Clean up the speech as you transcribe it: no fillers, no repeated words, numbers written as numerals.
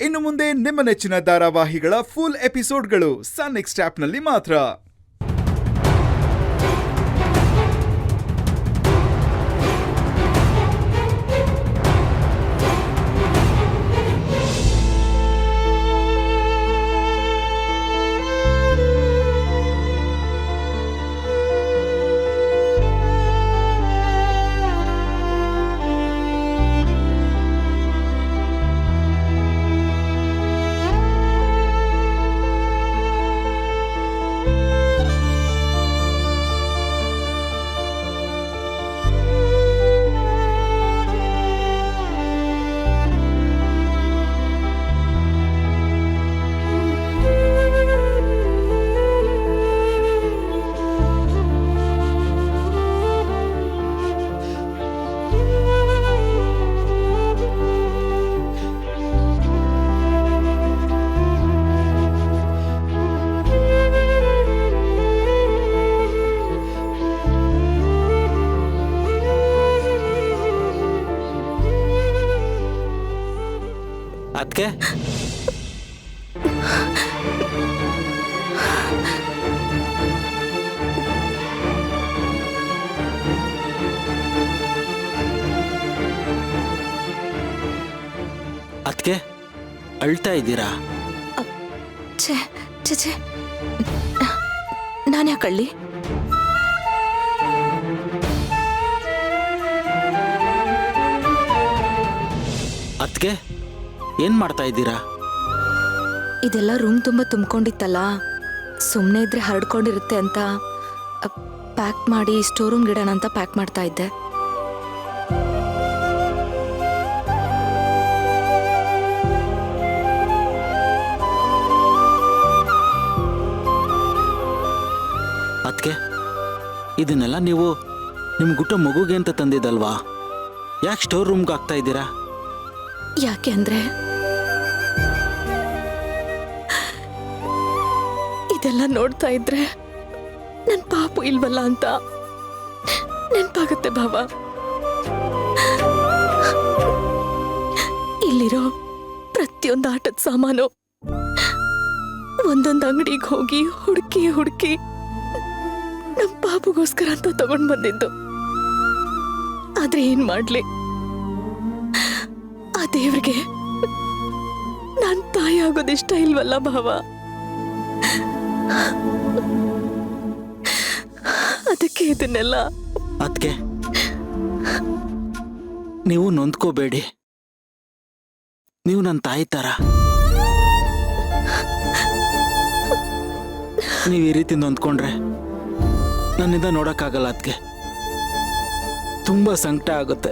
ಇನ್ನು ಮುಂದೆ ನಿಮ್ಮ ನೆಚ್ಚಿನ ಧಾರಾವಾಹಿಗಳ ಫುಲ್ ಎಪಿಸೋಡ್ಗಳು ಸನ್ ನೆಕ್ಸ್ಟ್ ಆಪ್ನಲ್ಲಿ ಮಾತ್ರ. ಅದಕ್ಕೆ ಅದಕ್ಕೆ ಅಳ್ತಾ ಇದ್ದೀರಾ? ಛೇ ಛೇ ಛೇ, ನಾನು ಯಾಕೆ ಅಳ್ಳಿ? ಅದಕ್ಕೆ ಏನ್ ಮಾಡ್ತಾ ಇದ್ದೀರಾ? ಇದೆಲ್ಲ ರೂಮ್ ತುಂಬ ತುಂಬಿಕೊಂಡಿತ್ತಲ್ಲ, ಸುಮ್ಮನೆ ಇದ್ರೆ ಹರಡ್ಕೊಂಡಿರುತ್ತೆ ಅಂತ ಪ್ಯಾಕ್ ಮಾಡಿ ಸ್ಟೋರ್ ರೂಮ್ ಗಿಡಣ ಅಂತ ಪ್ಯಾಕ್ ಮಾಡ್ತಾ ಇದ್ದೆ. ಅದಕ್ಕೆ ಇದನ್ನೆಲ್ಲ ನೀವು ನಿಮ್ ಗುಟ್ಟ ಮಗುಗೆ ಅಂತ ತಂದಿದ್ದಲ್ವಾ? ಯಾಕೆ ಸ್ಟೋರ್ ರೂಮ್ಗೆ ಹಾಕ್ತಾ ಇದ್ದೀರಾ? ಯಾಕೆ ಅಂದ್ರೆ ಇದೆಲ್ಲ ನೋಡ್ತಾ ಇದ್ರೆ ನನ್ ಪಾಪು ಇಲ್ವಲ್ಲ ಅಂತ ನೆನ್ಪಾಗತ್ತೆ ಭಾವ. ಇಲ್ಲಿರೋ ಪ್ರತಿಯೊಂದು ಆಟದ ಸಾಮಾನು ಒಂದೊಂದು ಅಂಗಡಿಗೆ ಹೋಗಿ ಹುಡುಕಿ ಹುಡುಕಿ ನಮ್ ಪಾಪುಗೋಸ್ಕರ ಅಂತ ತಗೊಂಡ್ ಬಂದಿದ್ದು. ಆದ್ರೆ ಏನ್ ಮಾಡ್ಲಿ, ಆ ದೇವ್ರಿಗೆ ನಾನ್ ತಾಯಿ ಆಗೋದಿಷ್ಟ ಇಲ್ವಲ್ಲ ಭಾವ. ಅದಕ್ಕೆ ಇದನ್ನೆಲ್ಲ. ಅದಕ್ಕೆ ನೀವು ನೊಂದ್ಕೋಬೇಡಿ, ನೀವು ನನ್ನ ತಾಯಿ ತರ. ನೀವು ಈ ರೀತಿ ನೊಂದ್ಕೊಂಡ್ರೆ ನನ್ನಿಂದ ನೋಡಕ್ಕಾಗಲ್ಲ. ಅದಕ್ಕೆ ತುಂಬಾ ಸಂಕಟ ಆಗುತ್ತೆ.